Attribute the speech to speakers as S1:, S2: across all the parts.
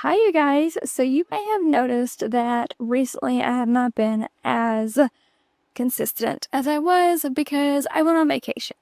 S1: Hi, you guys. So, you may have noticed that recently I have not been as consistent as I was because I went on vacation.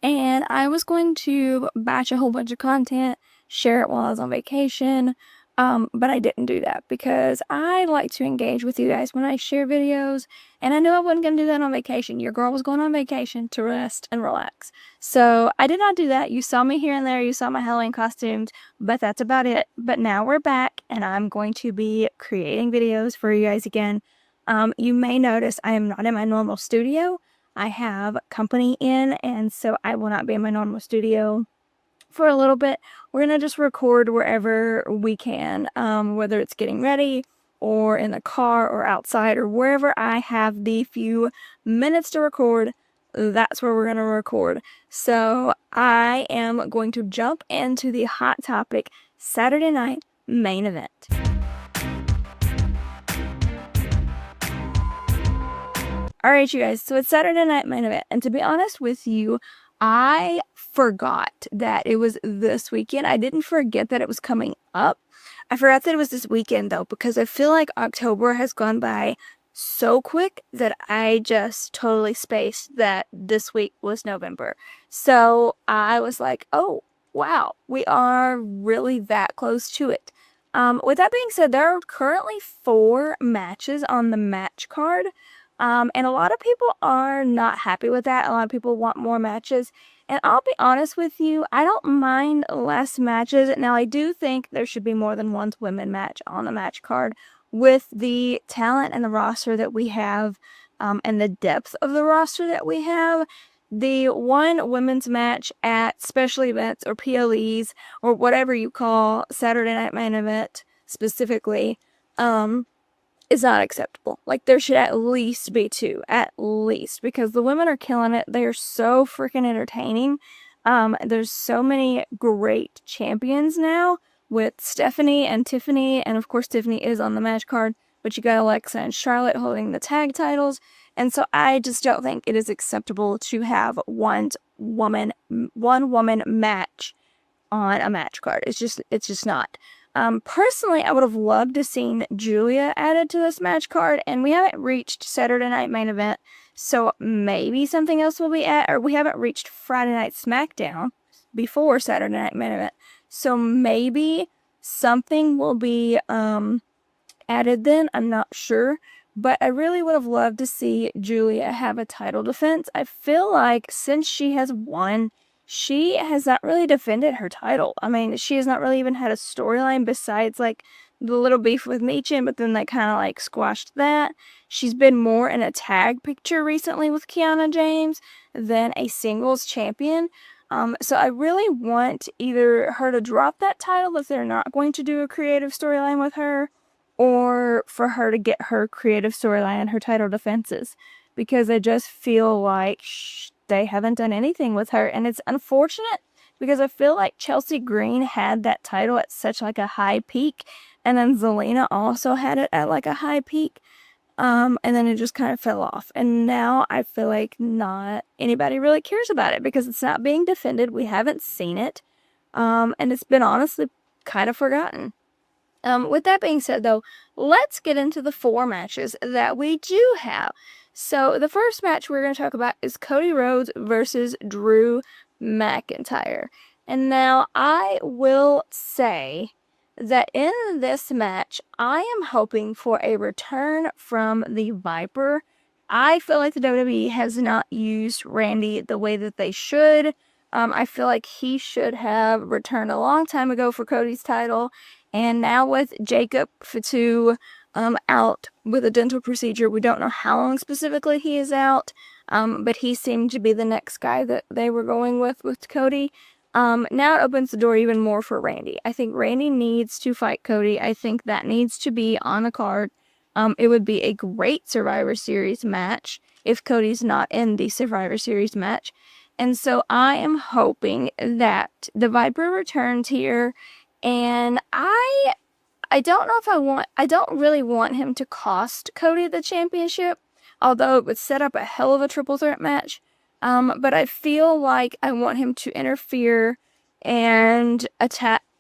S1: And I was going to batch a whole bunch of content, share it while I was on vacation, but I didn't do that because I like to engage with you guys when I share videos, and I knew I wasn't going to do that on vacation. Your girl was going on vacation to rest and relax. So I did not do that. You saw me here and there. You saw my Halloween costumes, but that's about it. But now we're back, and I'm going to be creating videos for you guys again. You may notice I am not in my normal studio. I have company in, and so I will not be in my normal studio for a little bit. We're gonna just record wherever we can, whether it's getting ready or in the car or outside or wherever I have the few minutes to record. That's where we're gonna record. So I am going to jump into the hot topic Saturday night main event. Alright, you guys, so it's Saturday night main event, and to be honest with you, I forgot that it was this weekend. I didn't forget that it was coming up. I forgot that it was this weekend, though, because I feel like October has gone by so quick that I just totally spaced that this week was November. So I was like, oh, wow, we are really that close to it. With that being said, there are currently 4 matches on the match card. And a lot of people are not happy with that. A lot of people want more matches. And I'll be honest with you, I don't mind less matches. Now, I do think there should be more than one women match on the match card with the talent and the roster that we have, and the depth of the roster that we have. The one women's match at special events or PLEs or whatever you call Saturday Night Main Event specifically, is not acceptable. Like, there should at least be 2, at least, because the women are killing it. They are so freaking entertaining. There's so many great champions now with Stephanie and Tiffany, and of course Tiffany is on the match card, but you got Alexa and Charlotte holding the tag titles, and so I just don't think it is acceptable to have one woman match on a match card. It's just not. Personally, I would have loved to seen Julia added to this match card, and we haven't reached Saturday Night Main Event, so maybe something else will be or we haven't reached Friday Night SmackDown before Saturday Night Main Event, so maybe something will be added then. I'm not sure, but I really would have loved to see Julia have a title defense. I feel like since she has won, she has not really defended her title. I mean, she has not really even had a storyline besides, like, the little beef with Michin, but then they kind of, like, squashed that. She's been more in a tag picture recently with Kiana James than a singles champion. So I really want either her to drop that title if they're not going to do a creative storyline with her, or for her to get her creative storyline and her title defenses, because I just feel like they haven't done anything with her, and it's unfortunate because I feel like Chelsea Green had that title at such like a high peak, and then Zelina also had it at like a high peak, and then it just kind of fell off, and now I feel like not anybody really cares about it because it's not being defended. We haven't seen it, and it's been honestly kind of forgotten. With that being said, though, let's get into the 4 matches that we do have. So, the first match we're going to talk about is Cody Rhodes versus Drew McIntyre. And now, I will say that in this match, I am hoping for a return from the Viper. I feel like the WWE has not used Randy the way that they should. I feel like he should have returned a long time ago for Cody's title. And now with Jacob Fatu out with a dental procedure, we don't know how long specifically he is out, but he seemed to be the next guy that they were going with Cody. Now it opens the door even more for Randy. I think Randy needs to fight Cody. I think that needs to be on the card. It would be a great Survivor Series match if Cody's not in the Survivor Series match. And so I am hoping that the Viper returns here, and I don't know if I don't really want him to cost Cody the championship, although it would set up a hell of a triple threat match. But I feel like I want him to interfere and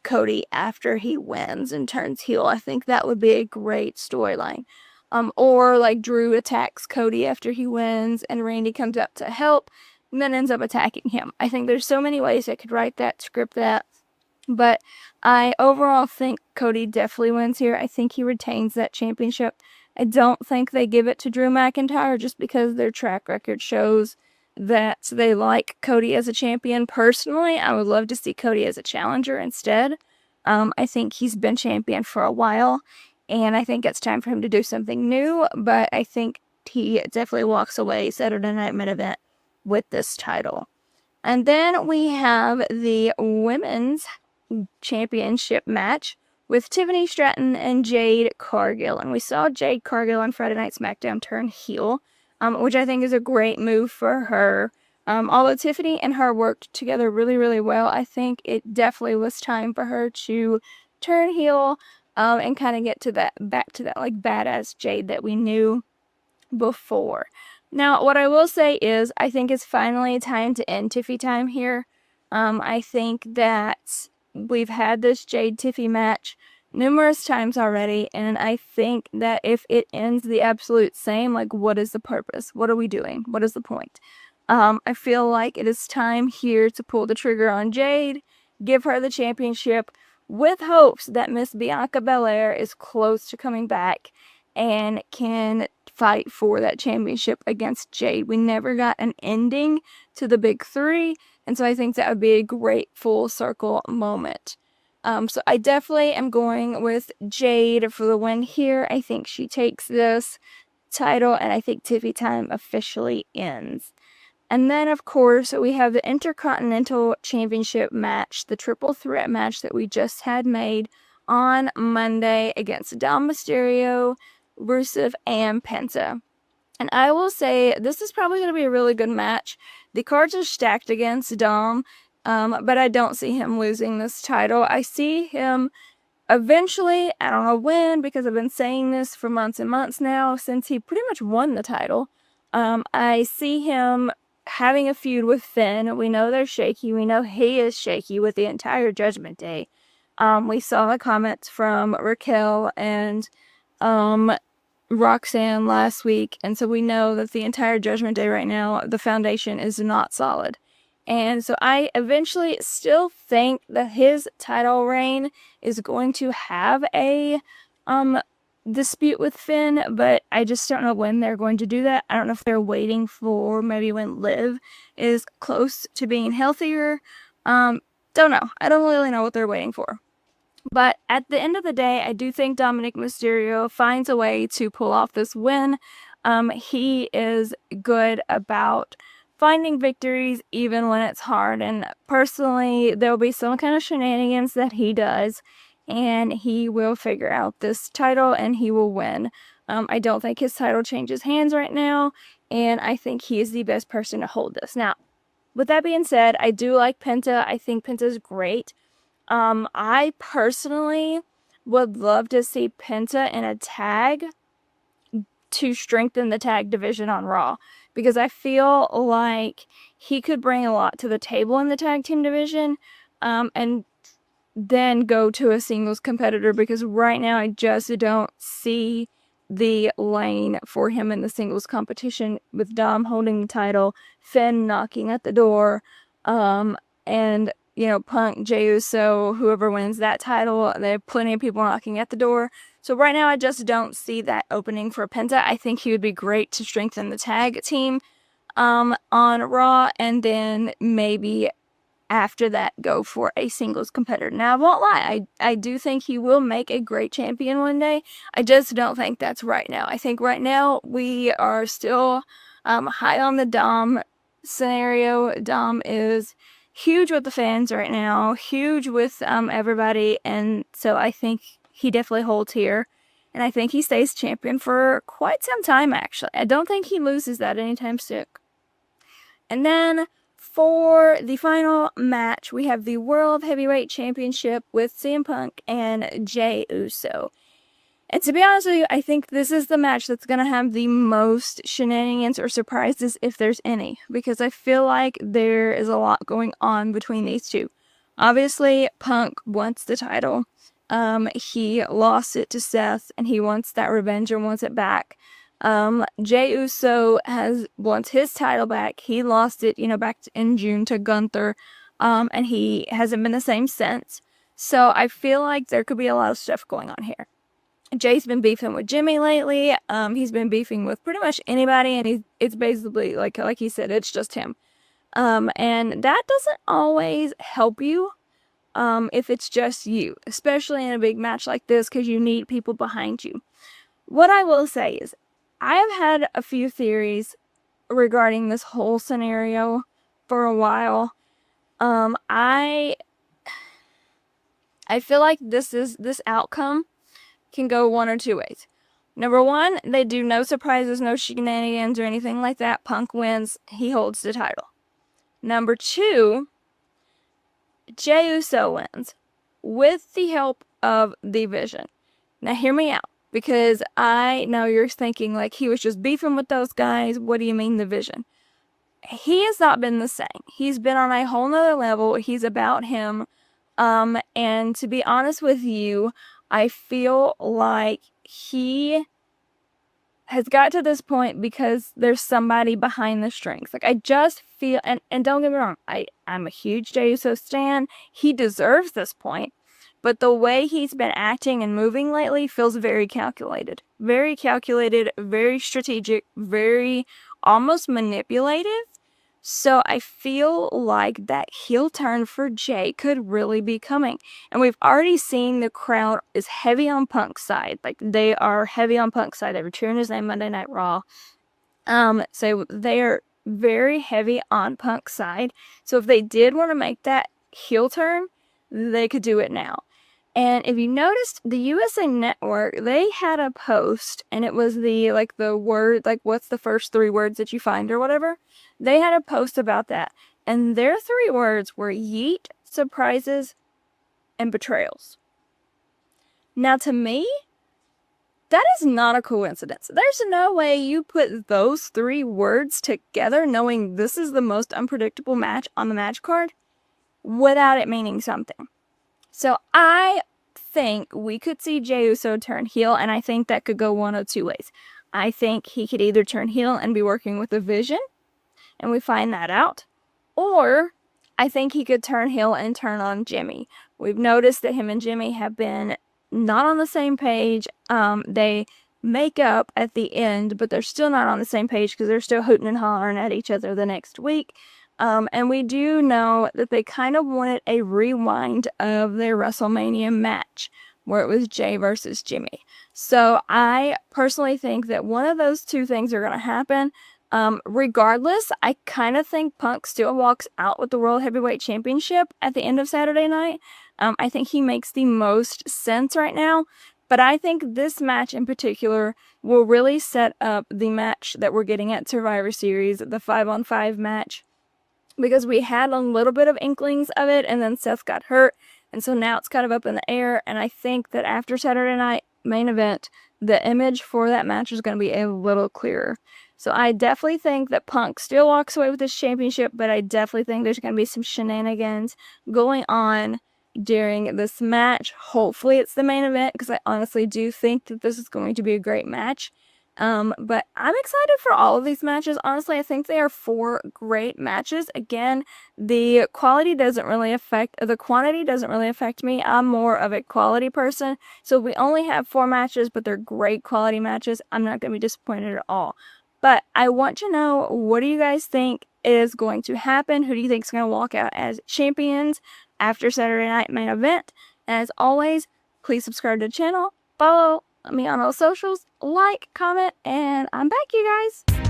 S1: Cody after he wins and turns heel. I think that would be a great storyline. Or like Drew attacks Cody after he wins and Randy comes up to help and then ends up attacking him. I think there's so many ways I could write that, script that. But I overall think Cody definitely wins here. I think he retains that championship. I don't think they give it to Drew McIntyre just because their track record shows that they like Cody as a champion. Personally, I would love to see Cody as a challenger instead. I think he's been champion for a while, and I think it's time for him to do something new, but I think he definitely walks away Saturday Night Main Event with this title. And then we have the women's championship match with Tiffany Stratton and Jade Cargill. And we saw Jade Cargill on Friday Night SmackDown turn heel, which I think is a great move for her. Although Tiffany and her worked together really, really well, I think it definitely was time for her to turn heel and kind of get to that, back to that like badass Jade that we knew before. Now, what I will say is, I think it's finally time to end Tiffy time here. I think that we've had this Jade Tiffy match numerous times already, and I think that if it ends the absolute same, like, what is the purpose? What are we doing? What is the point? I feel like it is time here to pull the trigger on Jade, give her the championship, with hopes that Miss Bianca Belair is close to coming back and can fight for that championship against Jade. We never got an ending to the big three, and so I think that would be a great full circle moment. So I definitely am going with Jade for the win here. I think she takes this title, and I think Tiffy time officially ends. And then, of course, we have the Intercontinental Championship match, the triple threat match that we just had made on Monday against Dom Mysterio, Rusev, and Penta. And I will say, this is probably going to be a really good match. The cards are stacked against Dom, but I don't see him losing this title. I see him eventually, I don't know when, because I've been saying this for months and months now, since he pretty much won the title. I see him having a feud with Finn. We know they're shaky. We know he is shaky with the entire Judgment Day. We saw the comments from Raquel and Roxanne last week, and so we know that the entire Judgment Day right now, the foundation is not solid. And so I eventually still think that his title reign is going to have a dispute with Finn, but I just don't know when they're going to do that. I don't know if they're waiting for maybe when Liv is close to being healthier. Don't know. I don't really know what they're waiting for. But at the end of the day, I do think Dominic Mysterio finds a way to pull off this win. He is good about finding victories even when it's hard. And personally, there'll be some kind of shenanigans that he does, and he will figure out this title and he will win. I don't think his title changes hands right now, and I think he is the best person to hold this. Now, with that being said, I do like Penta. I think Penta's great. I personally would love to see Penta in a tag to strengthen the tag division on Raw, because I feel like he could bring a lot to the table in the tag team division, and then go to a singles competitor, because right now I just don't see the lane for him in the singles competition, with Dom holding the title, Finn knocking at the door, and Punk, Jey Uso, whoever wins that title, there are plenty of people knocking at the door. So right now I just don't see that opening for Penta. I think he would be great to strengthen the tag team on Raw, and then maybe after that go for a singles competitor. Now, I won't lie, I do think he will make a great champion one day. I just don't think that's right now. I think right now we are still high on the Dom scenario. Dom is huge with the fans right now, huge with everybody, and so I think he definitely holds here. And I think he stays champion for quite some time, actually. I don't think he loses that anytime soon. And then for the final match, we have the World Heavyweight Championship with CM Punk and Jey Uso. And to be honest with you, I think this is the match that's going to have the most shenanigans or surprises, if there's any, because I feel like there is a lot going on between these two. Obviously, Punk wants the title. He lost it to Seth, and he wants that revenge and wants it back. Jey Uso wants his title back. He lost it, back in June to Gunther, and he hasn't been the same since. So I feel like there could be a lot of stuff going on here. Jay's been beefing with Jimmy lately. He's been beefing with pretty much anybody, and it's basically like he said, it's just him. And that doesn't always help you. If it's just you, especially in a big match like this, because you need people behind you. What I will say is, I have had a few theories regarding this whole scenario for a while. I feel like this outcome can go one or two ways. Number one, they do no surprises, no shenanigans, or anything like that. Punk wins, he holds the title. Number two, Jey Uso wins with the help of the Vision. Now, hear me out, because I know you're thinking, like, he was just beefing with those guys. What do you mean, the Vision? He has not been the same. He's been on a whole nother level. He's about him. And to be honest with you, I feel like he has got to this point because there's somebody behind the strings. Like, I just feel, and don't get me wrong, I'm a huge Jey Uso stan. He deserves this point. But the way he's been acting and moving lately feels very calculated. Very calculated, very strategic, very almost manipulative. So I feel like that heel turn for Jay could really be coming. And we've already seen the crowd is heavy on Punk's side. Like, they are heavy on Punk's side. They were cheering his name Monday Night Raw. So they are very heavy on Punk's side. So if they did want to make that heel turn, they could do it now. And if you noticed, the USA Network, they had a post, and it was the word, what's the first three words that you find or whatever? They had a post about that. And their three words were yeet, surprises, and betrayals. Now, to me, that is not a coincidence. There's no way you put those three words together knowing this is the most unpredictable match on the match card without it meaning something. So I think we could see Jey Uso turn heel, and I think that could go one of two ways. I think he could either turn heel and be working with the Vision, and we find that out, or I think he could turn heel and turn on Jimmy. We've noticed that him and Jimmy have been not on the same page. They make up at the end, but they're still not on the same page because they're still hooting and hollering at each other the next week. And we do know that they kind of wanted a rewind of their WrestleMania match where it was Jay versus Jimmy. So I personally think that one of those two things are going to happen. Regardless, I kind of think Punk still walks out with the World Heavyweight Championship at the end of Saturday night. I think he makes the most sense right now. But I think this match in particular will really set up the match that we're getting at Survivor Series, the 5-on-5 match. Because we had a little bit of inklings of it, and then Seth got hurt, and so now it's kind of up in the air, and I think that after Saturday night main event, the image for that match is going to be a little clearer. So I definitely think that Punk still walks away with this championship, but I definitely think there's going to be some shenanigans going on during this match. Hopefully it's the main event, because I honestly do think that this is going to be a great match. But I'm excited for all of these matches. Honestly, I think they are 4 great matches. Again, the quantity doesn't really affect me. I'm more of a quality person. So we only have 4 matches, but they're great quality matches. I'm not going to be disappointed at all. But I want to know, what do you guys think is going to happen? Who do you think is going to walk out as champions after Saturday night main event? And as always, please subscribe to the channel, follow me on all socials, like, comment, and I'm back, you guys.